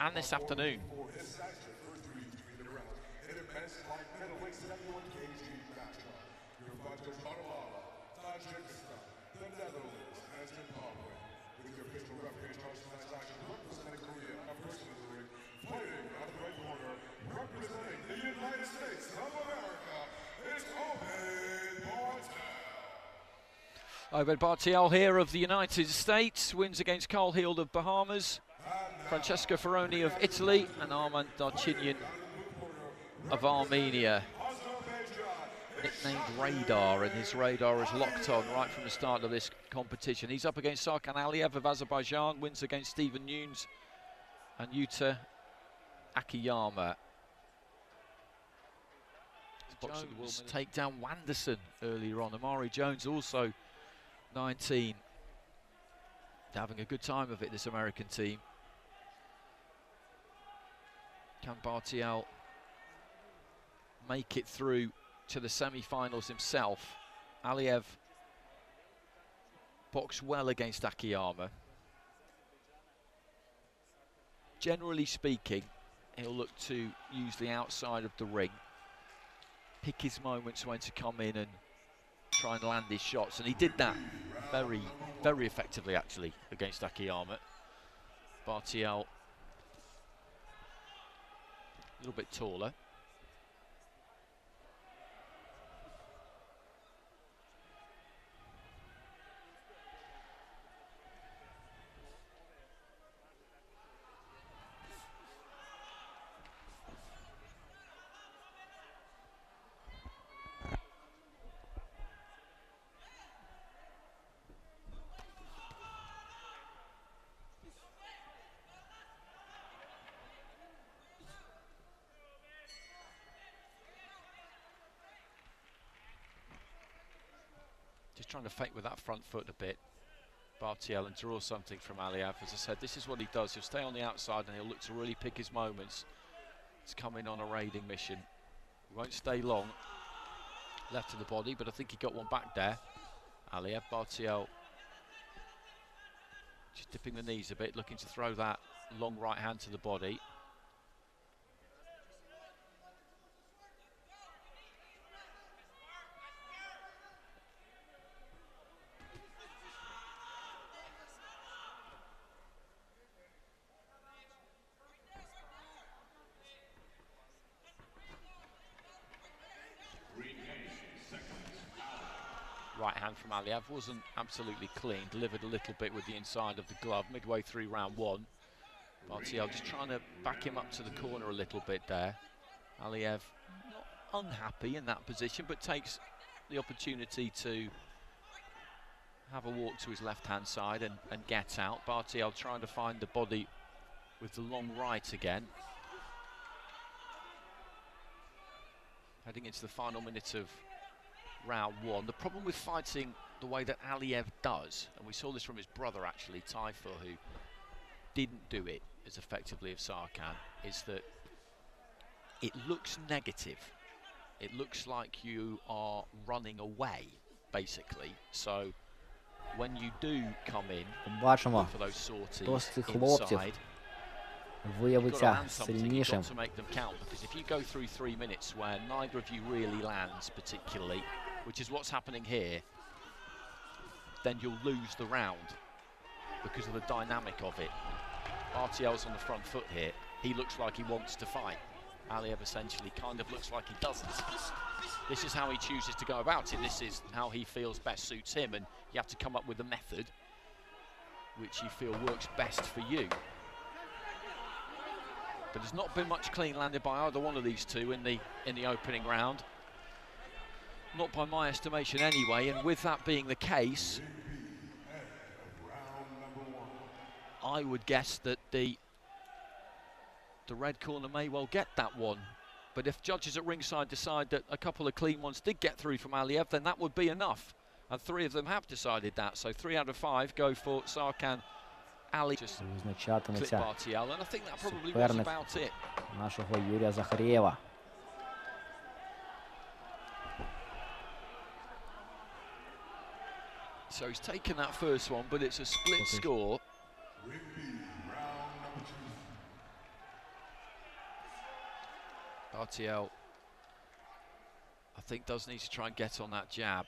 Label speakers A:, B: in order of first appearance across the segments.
A: and this afternoon. Obed Bartee-el here of the United States wins against Carl Heald of Bahamas, Francesco Ferroni of Italy, and Armand Darchinyan of Armenia. Nicknamed Radar, and his radar is locked on right from the start of this competition. He's up against Sarkhan Aliyev of Azerbaijan, wins against Stephen Nunes and Yuta Akiyama. Jones take down Wanderson earlier on. Amari Jones also 19. Having a good time of it, this American team. Can Bartee-el make it through to the semi-finals himself? Aliev boxed well against Akiyama. Generally speaking, he'll look to use the outside of the ring, pick his moments when to come in and try and land his shots, and he did that very, very effectively actually against Akiyama. Bartee-el a little bit taller. Just trying to fake with that front foot a bit, Bartee-el, and draw something from Aliev. As I said, this is what he does. He'll stay on the outside and he'll look to really pick his moments. He's coming on a raiding mission. He won't stay long. Left to the body, but I think he got one back there. Aliev, Bartee-el just dipping the knees a bit, looking to throw that long right hand to the body. Right hand from Aliev wasn't absolutely clean, delivered a little bit with the inside of the glove midway through round one. Bartee-el just trying to back him up to the corner a little bit there. Aliev not unhappy in that position, but takes the opportunity to have a walk to his left hand side and get out. Bartee-el trying to find the body with the long right again. Heading into the final minute of round one. The problem with fighting the way that Aliev does, and we saw this from his brother actually, Taifa, who didn't do it as effectively as Sarkhan, is that it looks negative. It looks like you are running away, basically. So when you do come in for those sorties inside,
B: виявиться сильнішим.
A: To make them count, because if you go through 3 minutes where neither of you really lands particularly, which is what's happening here, then you'll lose the round because of the dynamic of it. Bartee-el's on the front foot here. He looks like he wants to fight. Aliev essentially kind of looks like he doesn't. This is how he chooses to go about it. This is how he feels best suits him, and you have to come up with a method which you feel works best for you. But there's not been much clean landed by either one of these two in the opening round. Not by my estimation anyway, and with that being the case, I would guess that the red corner may well get that one. But if judges at ringside decide that a couple of clean ones did get through from Aliev, then that would be enough. And 3 of them have decided that. So 3 out of 5 go for Sarkhan Aliyev. Just clip Bartee-el, and I think that probably was about it.
B: Нашого Юрія Захарєва.
A: So he's taken that first one, but it's a split score. Bartee-el, I think, does need to try and get on that jab.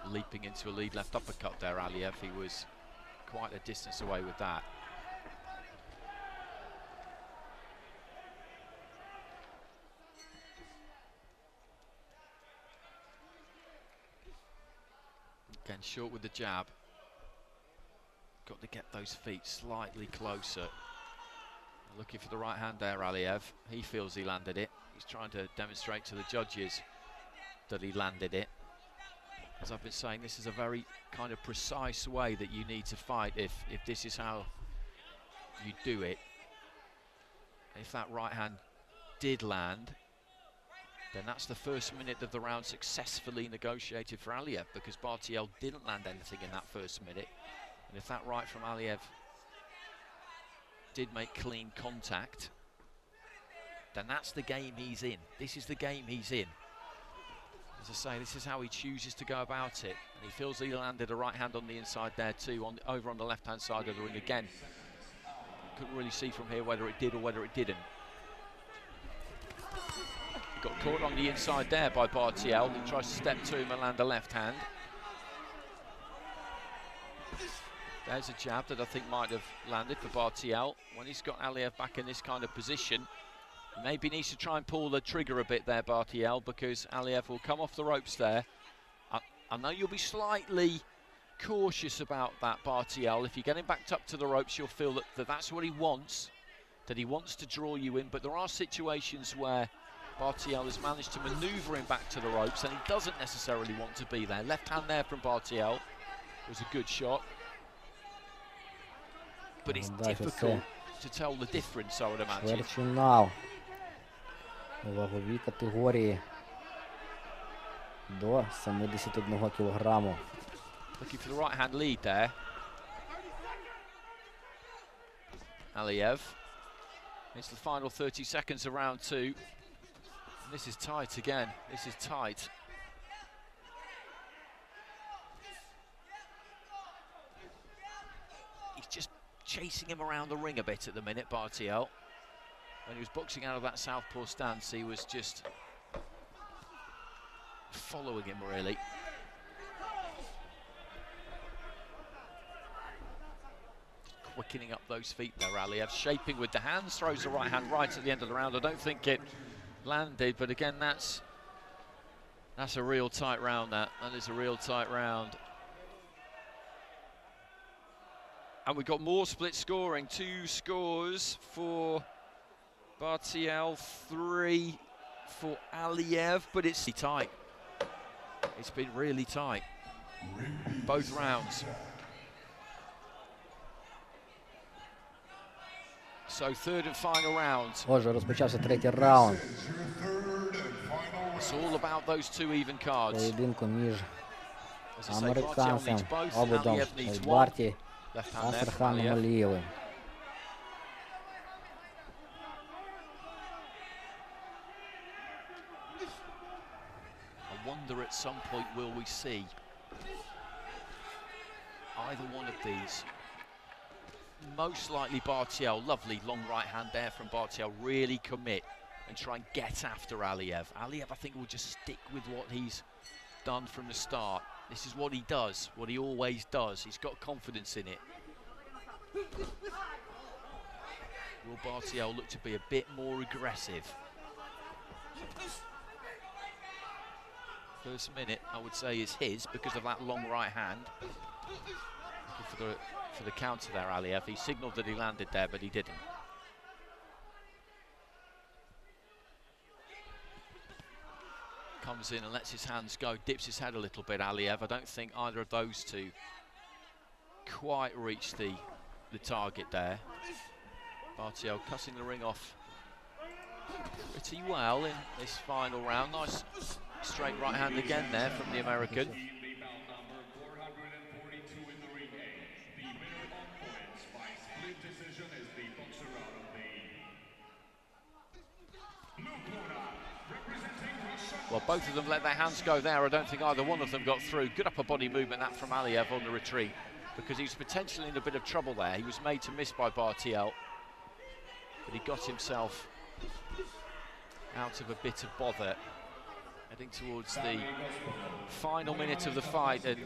A: Leaping into a lead left uppercut there, Aliyev. He was quite a distance away with that. Again, short with the jab. Got to get those feet slightly closer. Looking for the right hand there, Aliyev. He feels he landed it. He's trying to demonstrate to the judges that he landed it. As I've been saying, this is a very kind of precise way that you need to fight if this is how you do it. If that right hand did land, then that's the first minute of the round successfully negotiated for Aliyev, because Bartee-el didn't land anything in that first minute. And if that right from Aliyev did make clean contact, then that's the game he's in. This is the game he's in. As I say, this is how he chooses to go about it. And he feels he landed a right hand on the inside there too, over on the left-hand side of the ring again. Couldn't really see from here whether it did or whether it didn't. Got caught on the inside there by Bartee-el. He tries to step to him and land a left hand. There's a jab that I think might have landed for Bartee-el. When he's got Aliyev back in this kind of position, maybe needs to try and pull the trigger a bit there, Bartee-el, because Aliyev will come off the ropes there. I know you'll be slightly cautious about that, Bartee-el. If you get him backed up to the ropes, you'll feel that that's what he wants, that he wants to draw you in. But there are situations where Bartee-el has managed to manoeuvre him back to the ropes, and he doesn't necessarily want to be there. Left hand there from Bartee-el was a good shot. But it's difficult to tell the difference, I would imagine.
B: Чвертьфінал у ваговій категорії до 71 кілограму.
A: Looking for the right hand lead there. Aliyev. It's the final 30 seconds of round two. And this is tight again. This is tight. He's just chasing him around the ring a bit at the minute, Bartee-el. When he was boxing out of that southpaw stance, he was just following him, really. Quickening up those feet there, Aliyev. Shaping with the hands, throws the right hand right at the end of the round. I don't think it landed, but again, that's a real tight round, that is a real tight round. And we've got more split scoring. 2 scores for Bartee-el, 3 for Aliyev, but it's tight. It's been really tight, both rounds. So third and final round.
B: Отже, розпочався третій раунд.
A: It's all about those two even cards.
B: Поєдинку між американцем Обедом Барті та Сарханом Алієвим.
A: I wonder at some point will we see either one of these. Most likely Bartee-el, lovely long right hand there from Bartee-el, really commit and try and get after Aliyev. Aliyev, I think, will just stick with what he's done from the start. This is what he does, what he always does. He's got confidence in it. Will Bartee-el look to be a bit more aggressive? First minute, I would say, is his because of that long right hand. Looking for the counter there, Aliyev. He signalled that he landed there, but he didn't. Comes in and lets his hands go, dips his head a little bit, Aliyev. I don't think either of those two quite reached the target there. Bartee-el cutting the ring off pretty well in this final round. Nice straight right hand again there from the American. Well, both of them let their hands go there. I don't think either one of them got through. Good upper body movement that from Aliev on the retreat, because he was potentially in a bit of trouble there. He was made to miss by Bartee-el, but he got himself out of a bit of bother. Heading towards the final minute of the fight, and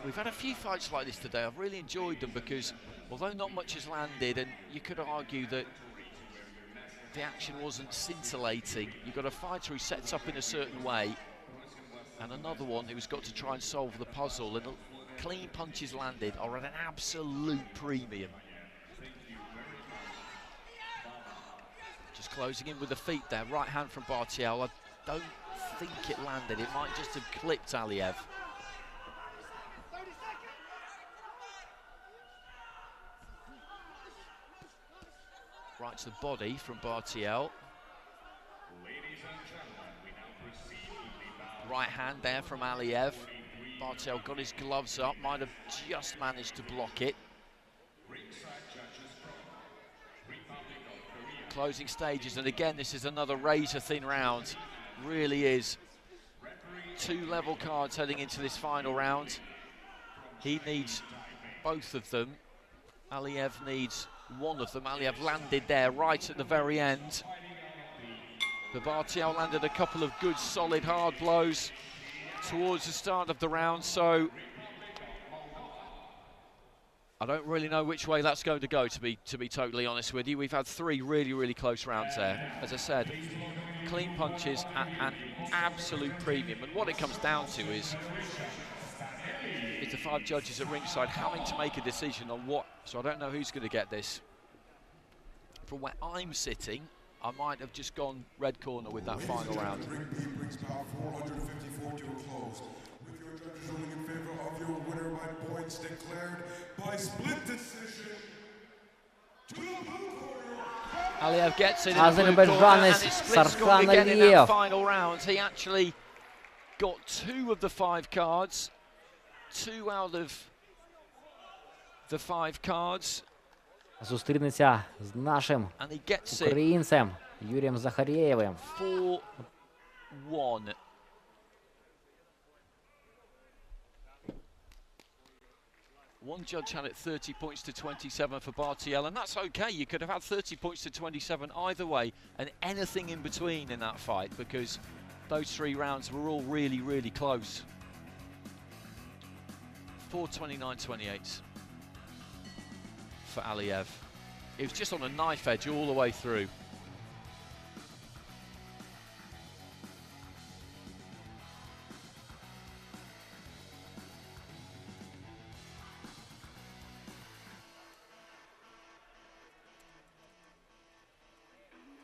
A: we've had a few fights like this today. I've really enjoyed them because although not much has landed, and you could argue that the action wasn't scintillating, you've got a fighter who sets up in a certain way and another one who's got to try and solve the puzzle, and clean punches landed are at an absolute premium. Just closing in with the feet there, right hand from Bartee-el. I don't think it landed, it might just have clipped Aliev. Right to the body from Bartee-el. Right hand there from Aliev. Bartee-el got his gloves up, might have just managed to block it. Closing stages, and again this is another razor thin round. Really is. 2 level cards heading into this final round. He needs both of them. Aliev needs one of them. Aliev landed there right at the very end. But Bartee-el landed a couple of good, solid, hard blows towards the start of the round, so I don't really know which way that's going to go, to be totally honest with you. We've had 3 really, really close rounds there. As I said, clean punches at an absolute premium, and what it comes down to is the 5 judges at ringside having to make a decision on what, so I don't know who's going to get this. From where I'm sitting, I might have just gone red corner with that final round.
C: Brings bout 454 to a close, with your judges ruling in favor of your winner by points declared by split decision. To the blue corner,
A: Aliev gets it in the blue corner, and it's split score again in that final round. He actually got 2 of the 5 cards, 2 out of the 5 cards.
B: Зустрінеться з нашим українцем Юрієм Захарєєвим.
A: 4-1. One judge had it 30 points to 27 for Bartee-el, and that's okay. You could have had 30 points to 27 either way, and anything in between in that fight, because those 3 rounds were all really, really close. 4:29-28 for Aliev. It was just on a knife edge all the way through.